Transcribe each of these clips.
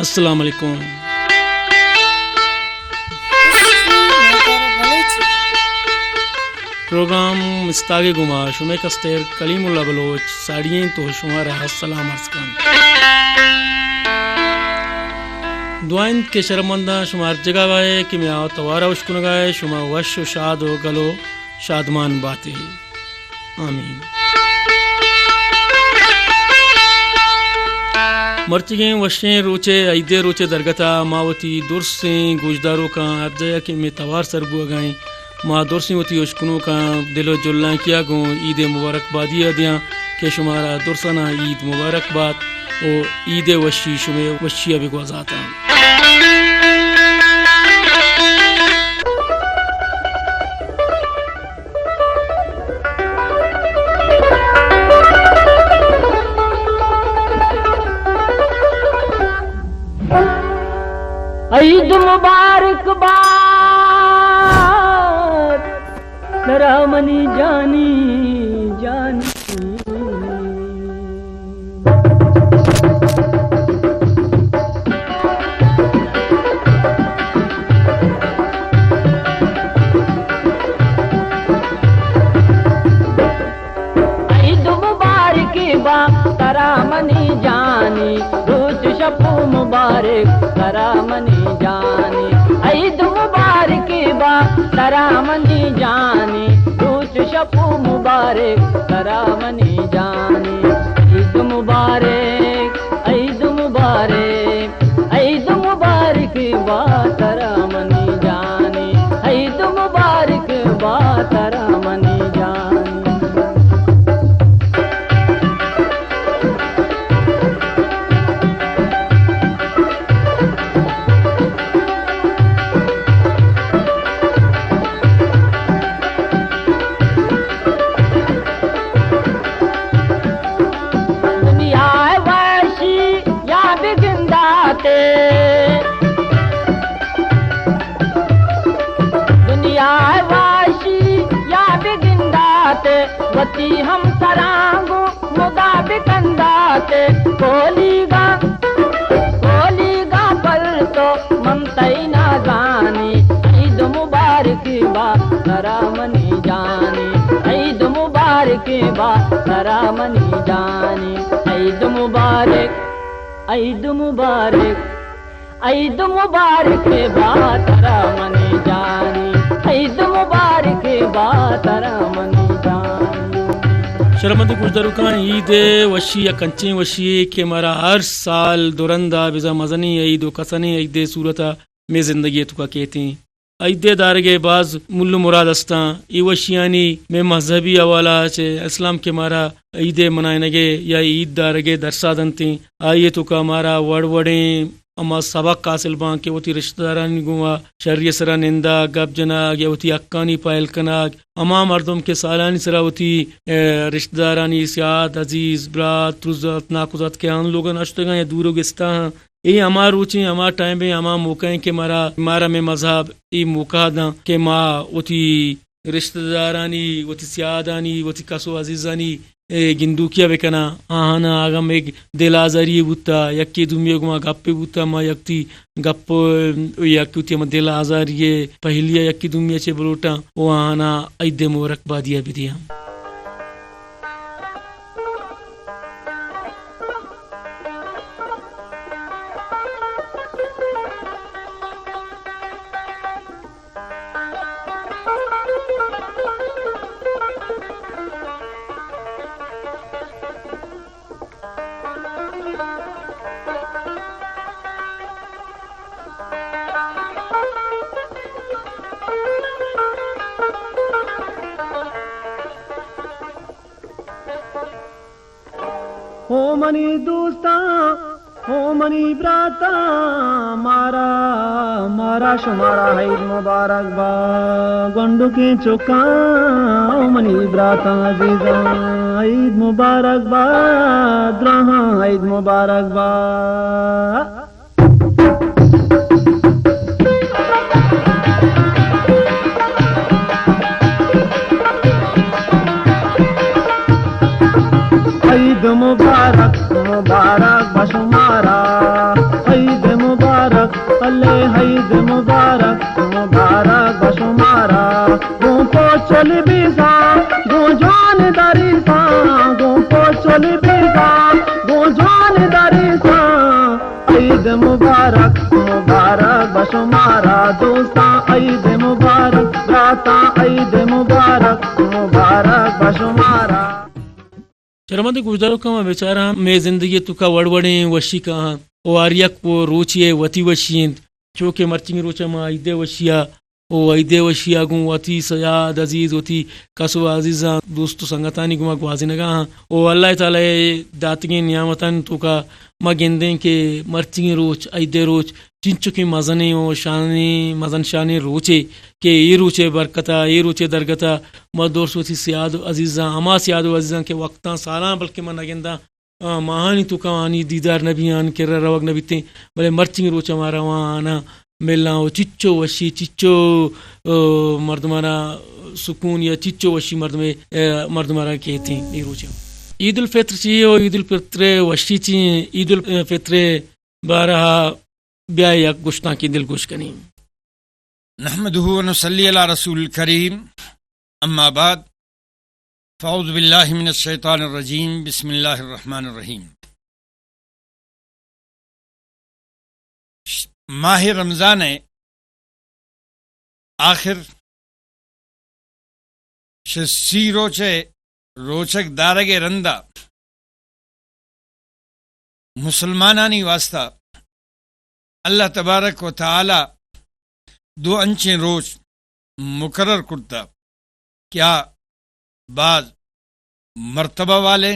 السلام علیکم. پروگرام مستاق گما شمع کستر کلیم اللہ بلوچ ساڑییں تو شمارا السلام عرض کن دعائیں کے شرمندہ شمار جگہ وائے کہ میں آو توارا اشکن گائے شما وش و شاد و گلو شادمان باتے آمین. مرچگیں وشیں روچے ایدے روچے درگتا ماوتی درسیں گوشداروں کا ابجایا کہ میں توار سربو گائیں ماں درسیں ہوتی اشکنوں کا دل و جلان کیا گوں عید مبارک بادیہ دیاں کہ شمارا درسنا عید مبارک باد او عید وشی شمع وشی ابھی گوزاتا. عید مبارک باد سرامنی جانی جانی عید مبارک باد سرامنی جانی روز شب مبارک سرامنی جانی عید مبارک با سرامنی جانی روز شب مبارک سرامنی جانی عید مبارک عید مبارک عید مبارک با سرامنی جانی عید مبارک با سرامنی جانی. دنیا واشی یا بگنداتے وتی ہم سرانگو مطابق انداتے کولی گا پر تو منتئی نازانی عید مبارک با سرامنی جانی عید مبارک با سرامنی جانی عید مبارک عید مبارک عید مبارک بات رامنی جانی عید مبارک بات رامنی جانی. شرمندی کچھ دروکاں عید وشی یا کنچیں وشی کہ ہمارا ہر سال دورندہ بزا مزنی عید و کسنی عید صورتہ میں زندگی تو کا کہتے ہیں عید دارگے بعض مل مراد استاں ای وشیانی میں مذہبی حوالہ چے اسلام کے مارا عید منائنگے یا عید دارگے درسادنتیں آئیے تو کا مارا وڑوڑیں اما سبق حاصل بان کہ وہ تی رشتہ دارانی گوا شریع سرا نندا گپ جناگ یا وہ تی اکانی پائل کناگ اما مردم کے سالانی سرا وہ تی رشتہ دارانی سیاد عزیز برات ترزت ناکوزت کے آن لوگن اشتگاں یا دورو گستا ہاں ای اما روچیں اما ٹائم بے اما موقعیں کہ مارا میں مذہب ای موقع دا کہ ما وہ تی رشتہ دارانی وہ تی سیادانی وہ تی کسو عزیزانی گندو کیا بکنا آہانا آگم ایک دل آزاری بوتا یکی دومی گما گپے بوتا ما یکتی گپ یکی ما دل آزاری پہلیا یکی دومی چے بلوٹا وہ آہانا عید مبارک بادیا بھی دیا. ہو منی دوستا ہو منی براتا مارا مارا شمارا عید مبارک با گنڈو کے چوکا ہو منی براتا عزیزا عید مبارک با درہاں عید مبارک با. عید مبارک مبارک بشمارا عید بلے عید مبارک مبارک بشمارا گو پوچھل بیسا گو جان داری سا گو پوچھل بیسا گو جان داری سا عید مبارک مبارک بشمارا دوستا عید مبارک براتا عید مبارک مبارک بشمارا چرمد گزارو کما بیچارہ میں زندگی تو کا وڑوڑیں وشی کہاں او آریک پو روچیے وتی وشیند چوکے مرچنگ روچا ما ایدے وشیا او ایدے وشیا گوں وتی سیاد عزیز وتی کسو عزیزاں دوستو سنگتانی گما گوازی نگا او اللہ تعالی داتگیں نعمتان تو کا مگندیں کہ مرچنگ روچ ایدے روچ چنچو کی مزنے او شانی مزن شانی روچے کہ یہ روچے برکتا یہ روچے درگتا مدور سوتی سیاد عزیزاں ہما سیاد عزیزاں کے وقتاں سالاں بلکہ من نگندہ ماہانی تو کہانی دیدار نبی آن کر روگ نبی تیں بلے مرچنگ روچ ہمارا وہاں آنا ملنا وہ چچو وشی چچو مردمانہ سکون یا چچو وشی مردمانہ کہتے ہیں یہ روچ عید الفطر چاہیے اور عید الفطر وشی چاہیے عید الفطر بارہ بیا یک گشتاں کی دل گوش کنی نحمده ونصلي على رسول الكريم اما بعد فاعوذ باللہ من الشیطان الرجیم بسم اللہ الرحمن الرحیم ماہ رمضان آخر شسی روچے روچک دارگ رندہ مسلمانانی واسطہ اللہ تبارک و تعالی دو انچیں روز مقرر کرتا کیا بعض مرتبہ والے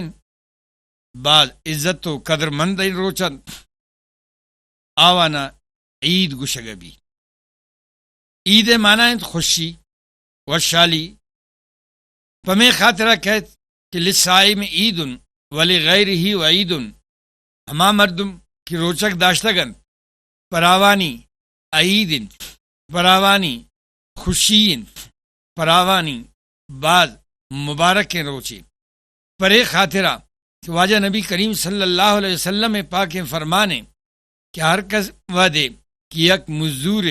بعض عزت و قدر مند روچن آوانا عید گشگبی عید معنی خوشی وشالی پمیں خاطرہ کہت کہ للصائم عید ولغیرہ وعید ہما مردم کی روچک داشتگن پراوانی عید پراوانی خوشین پراوانی بعض مبارک روچے پرے خاطرہ کہ واجہ نبی کریم صلی اللہ علیہ وسلم پاک فرمانے کہ ہر کس وعدے کہ یک مزدور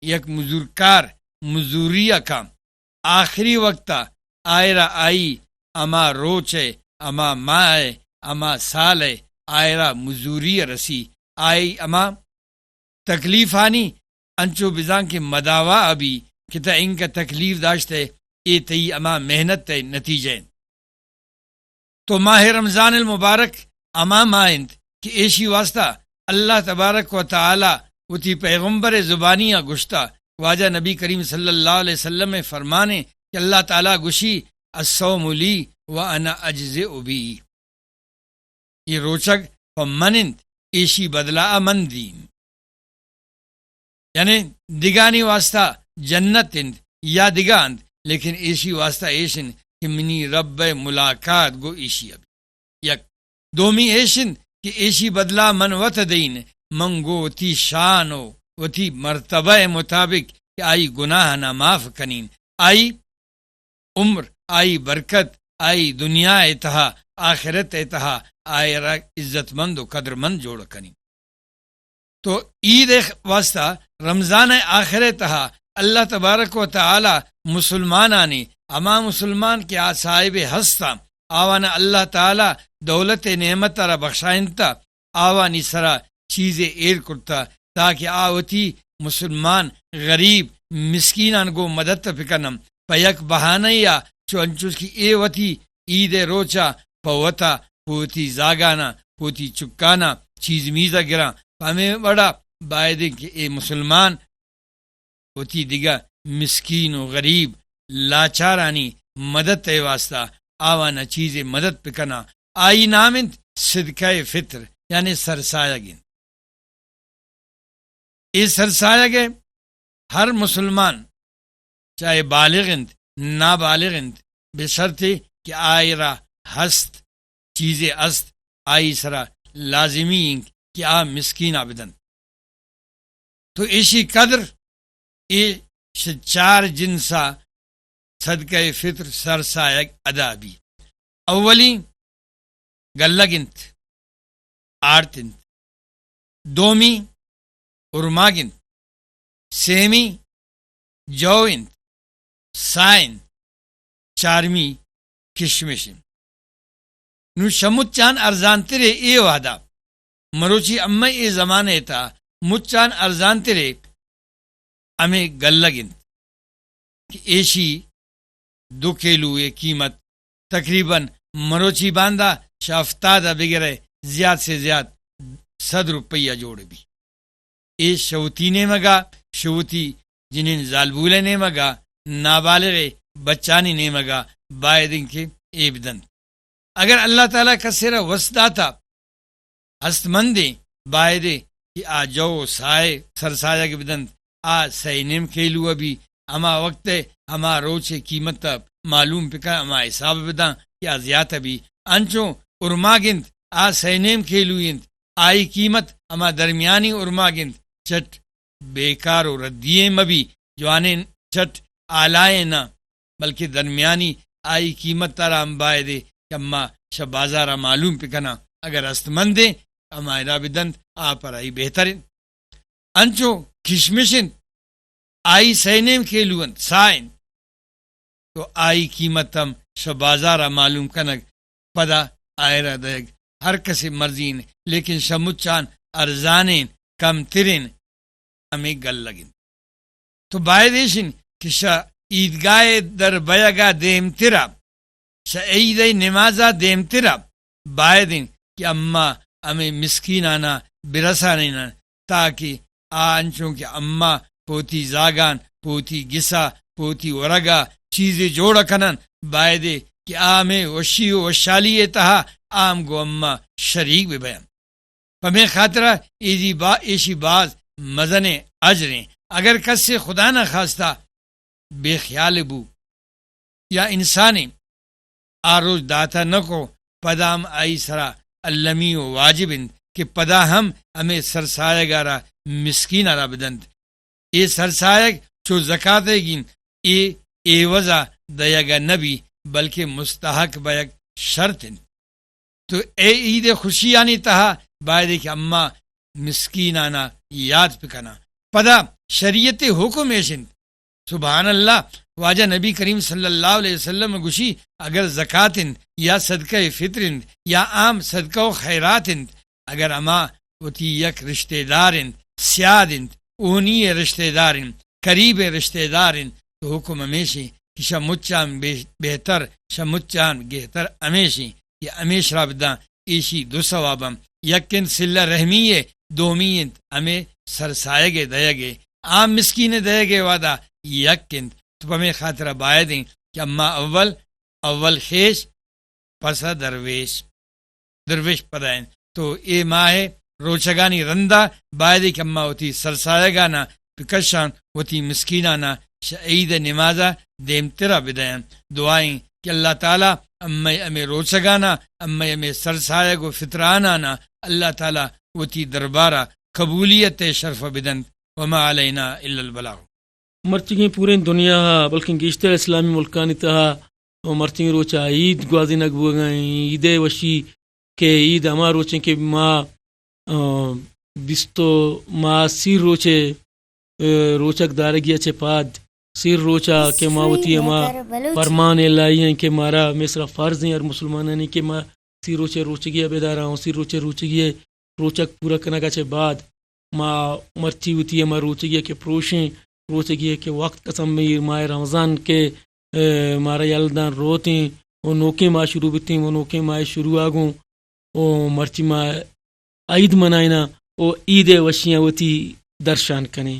یک مزدورکار مزدوریہ کا آخری وقتا آئرہ آئی اما روچے اما مائے اما سالے آئرہ مزدوریہ رسی آئی اما تکلیفانی انچو بزان کے مداوا ابھی کتا ان کا تکلیف داشتے اے تی اما محنت تے نتیجے تو ماہ رمضان المبارک اما مائند کہ ایشی واسطہ اللہ تبارک و تعالی وتی پیغمبر زبانیہ گشتہ واجہ نبی کریم صلی اللہ علیہ وسلم فرمانے کہ اللہ تعالی گشی الصوم لی وانا اجزئ بی یہ روچک فمنند ایشی بدلا امندین یعنی دگانی واسطہ جنت اند یا دگاند لیکن ایشی واسطہ ایشن کہ منی رب ملاقات گو ایشی اب یک دومی ایشن کہ ایشی بدلا من وط دین منگو تی شانو و تی مرتبہ مطابق کہ آئی گناہ نہ معاف کنین آئی عمر آئی برکت آئی دنیا اتہا آخرت اتہا آئی عزت مند و قدر مند جوڑ کنین تو عید واسطہ رمضان آخر تہا اللہ تبارک و تعالی مسلمانانی اما مسلمان کے صاحب ہستا آوانا اللہ تعالی دولت نعمت را بخشائنتا آوانی سرا چیزیں ایر کرتا تاکہ آوتی مسلمان غریب مسکینان کو مدد پکنم پیک بہانیا چو انچوس کی اے وتی عید روچا پوتا پوتی زاگانا پوتی چکانا چیز میزا گرا ہمیں بڑا باید کہ اے مسلمان ہوتی دیگا مسکین و غریب لاچارانی مدد تے واسطہ آوانا چیزیں مدد پکنا آئی نامند صدقہ فطر یعنی سرسایہ گن اے سرسایہ گے ہر مسلمان چاہے بالغند نابالغند بشرطے کہ آئی را ہست چیزیں است آئی سرا لازمی کہ آ مسکین آبدن تو ایشی قدر اے چار جنسا صدقہ فطر سرسایک ادا بھی اولی گلگنت آرتنت دومی ارماگنت سیمی جوین سائن چارمی کشمشن نو شمچان ارزان ترے اے وعدہ مروچی اما اے زمانے تا مچان ارزان ترے ہمیں گل لگن کہ ایشی 2 کیلو یہ قیمت تقریباً مروچی باندھا شافتادہ بغیر زیاد سے زیاد 100 روپیہ جوڑ بھی اے شوتی نے مگا شوتی جنہیں زالبولے نے مگا نابالغ بچانی نے مگا بائدن کے اے بدن اگر اللہ تعالیٰ کا سرا وسدا تھا ہست مندے بائدے کہ آ جو سائے سرسایہ کے بدن آ سینیم کھیلو ابھی اما وقت اما روچے قیمت معلوم پکا اما حساب بدا کیا زیادہ بھی انچو ارما گند آ سینیم کھیلو گند آئی قیمت اما درمیانی ارما گند چٹ بیکار و ردیے مبی جوانے چٹ آلائے نہ بلکہ درمیانی آئی قیمت تارا ہم بائے دے کہ اما شب بازارہ معلوم پکنا اگر استمند دے اما ارا بدن آ پر آئی بہترین انچو کشمشن آئی سینیم کھیلون سائن تو آئی قیمت ہم شب بازارہ معلوم کنگ پدا آئرہ دیگ ہر کسی مرضین لیکن شمچان ارزانین کم ترین ہمیں گل لگن تو بائدیشن کہ شا عیدگاہ در بیگا دیم ترا شا عید نمازہ دیم ترا بائدین کہ اما ہمیں مسکینانا برسانینا تاکہ آنچوں کہ اما پوتی زاگان پوتی گسا پوتی ورگا چیزیں جوڑا کنن بائدے کہ آمیں وشی و وشالی تہا آم گو اما شریک بھی بیان پمیں خاطرہ ایشی باز مزن اجریں اگر کس سے خدا نہ خواستہ بے خیال بو یا انسانی آروز داتا نکو پدام آئی سرا اللمی و واجبند کہ پدا ہمیں سرسایہ گارا مسکین آرا بدند اے سرسایہ چو زکاة گین اے وزا دیگا نبی بلکہ مستحق بیگ شرط تو اے عید خوشی آنی تہا بائدے کہ اما مسکین آنا یاد پکنا پدا شریعت حکم ایشن سبحان اللہ واجہ نبی کریم صلی اللہ علیہ وسلم گوشی اگر زکاتن یا صدقہ فطرن یا عام صدقہ و خیراتن اگر اما وتی یک رشتہ دارن سیادن اونی رشتہ دارن قریب رشتہ دارن تو حکم ہمیشی کہ شمچان بہتر شمچان گہتر ہمیشی یا ہمیش رابدہ ایشی 2 ثوابم یکن صلہ رحمیے دومینت ہمیں سرسائے دے گے عام مسکین دے گے وعدہ یکن تو ہمیں خاطرہ بائے دیں کہ اما اول خیش پسا درویش پدائیں تو اے ماہ روچگانی رندہ بائے دیں کہ اما ہوتی سرسائے گانا پکشان ہوتی مسکینانا شعید نمازہ دیم ترہ بدائیں دعائیں کہ اللہ تعالیٰ امی روچگانا امی سرسائے گو فطرانانا اللہ تعالیٰ وتی دربارہ قبولیت شرف بدن وما علینا الا البلاغ مرچگیں پورے دنیا بلکہ گیشتر اسلامی ملکانی تہا مرچگیں روچا عید گوازی نگو گئیں عید وشی کے عید اما روچیں کہ ماں بستو ماں سیر روچے روچک دارگی اچھے پاد سیر روچا کہ ماوتی اما فرمان لائی ہیں کہ مارا میسرا فرض ہیں اور مسلمانوں نے کہ ماں سی روچے روچگی بیدارا ہوں سی روچے روچگی روچک پورا کرنے کا چھے بعد ماں مرچی ہوتی ہے ماں روچگی کہ پروشیں روچگی کہ وقت قسم میں ماہ رمضان کے مارا یلدان روتیں وہ نوکے ماں شروع بیتیں وہ نوکے ماہ شروع آگوں وہ مرچی ماہ عید منائنا وہ عید وشیاں ہوتی درشان کریں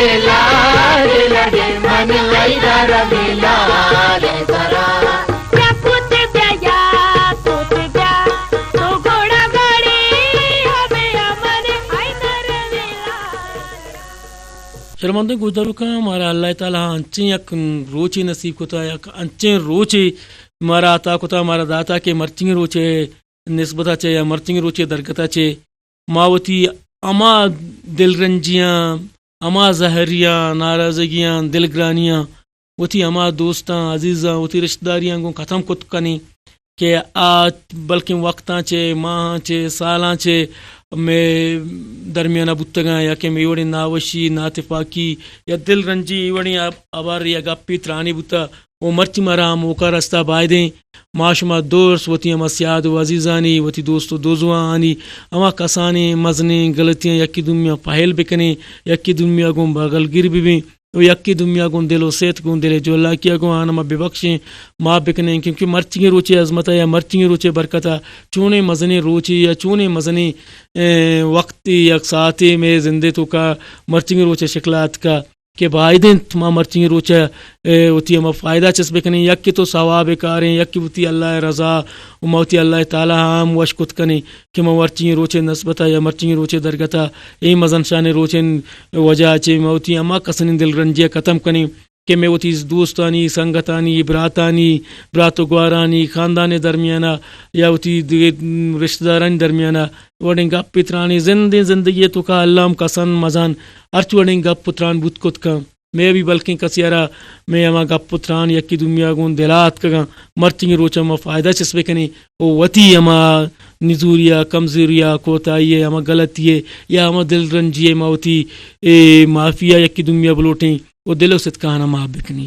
لڈے لاڈے لڈے من حیدر بلال سرا شرمندے گزارو کا ہمارا اللہ تعالیٰ انچیں یک روچے نصیب کتا یک انچیں روچے ہمارا عطا کتا ہمارا داتا کے مرچنگ روچے نسبتا چے یا مرچنگ روچے درگتا چے ماوتی اما دل رنجیاں اما زہریاں ناراضگیاں دلگرانیاں وتی اما دوستاں عزیزاں وتی رشتہ داریاں کو ختم کت کنی کہ آج بلکہ وقتاں چے ماہاں چے سالاں چے میں درمیانہ بتگاں یا کہ میں ایوڑی ناوشی ناتفاقی یا دل رنجی ایوڑی آبار یا گپی ترانی بتا وہ مرچی مرام اوکا رستہ بائدیں معاشمہ دوست وتی اما سیاد و عزیزانی وتی دوست و دوزوان آنی اما کسانی مزنیں غلطیاں یکی دنیا پہل بکنے یکی دنیا گون بغل گر بھی وہ یکی دنیا گون دل و سیت گون دل جو اللہ کیا گون آنما بے بخشیں ماں بکنے کیونکہ مرچنگ روچے عظمتہ یا مرچنگ روچے برکتہ چونے مزنے روچے یا چونے مزنے وقتی یک ساعتے میں زندے تو کا مرچنگ روچے شکلات کا کہ بائدیں تما مرچنگ روچے ہوتی ہم فائدہ چس بکنے یکی تو ثواب کاریں یکی ہوتی اللہ رضا موتی اللہ تعالیٰ ہم وشکت کنے کہ میں مرچنگ روچے نسبتا یا مرچنگ روچے درگتا ای مزن شان روچے وجہ چے موتی اما کسن دل رنجیہ ختم کنے کہ میں وتی دوستانی سنگتانی براتانی برات و گوارانی خاندان درمیانہ یا وتی رشتہ دارانی درمیانہ وڑیں گپ پترانی زندگی تو کا اللہ کسن مزان ارچ وڑیں گپ پتران بت کت کا میں بھی بلکہ کسیارا میں اما گپ پتران یکی دنیا گون دلات کا مرچنگ روچا ما فائدہ چسبے کنے او وتی اما نزوریا کمزوریا کوتاہی اما غلطی یا اما دل رنجی ما وتی معافیا یکی دنیا بلوٹیں وہ دلوں سے کہانا ماں بکنی